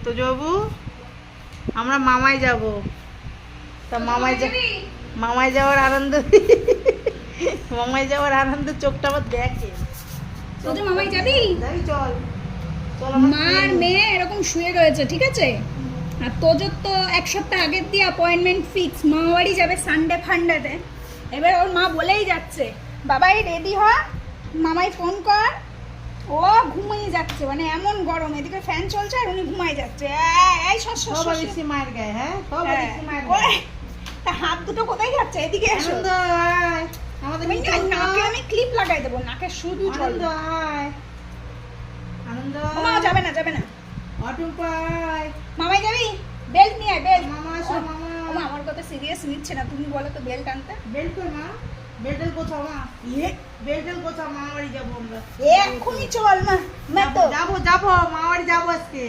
তো যাবো আমরা মামায় যাব। তা মামায় যাওয়ার আনন্দ মামায় যাওয়ার আনন্দ চোখটা আবার দেখে। তোদের মামাই যাবি? যাবি চল চল। মার মেয়ে এরকম শুয়ে রয়েছে, ঠিক আছে? আর তোজোর তো এক সপ্তাহ আগের দিয়ে অ্যাপয়েন্টমেন্ট ফিক্স, মামা বাড়ি যাবে সানডে ফান্ডেতে। এবার ওর মা বলেই যাচ্ছে বাবাই রেডি হ, মামাই ফোন কর। ও ঘুমিয়ে যাচ্ছে, মানে এমন গরম, এদিকে ফ্যান চলছে আর উনি ঘুমাই যাচ্ছে। এই সবাই মার গায়ে। হ্যাঁ সবাই মার গায়ে। তা হাত দুটো কোথায় যাচ্ছে? এদিকে এসো। আনন্দ আয় আমাদের নাকে আমি ক্লিপ লাগাই দেবো, নাকে শুধু চল। আনন্দ আয় আনন্দ। মামা যাবে না, যাবে না। অটুপায় মামাই যাবি? বেল্ট নিয়ে আয়, বেল্ট। মামা আসো মামা। ওমা আমার কথা সিরিয়াস নিচ্ছে না, তুমি বলো তো বেল্ট আনতে। বেল্ট কই মা? বেল্টেল কোথাও মা? বেল্টেল কোথাও? মামা বাড়ি যাবো আমরা এক্ষুনি চল মা, মা তো যাবো মামা বাড়ি যাবো আজকে।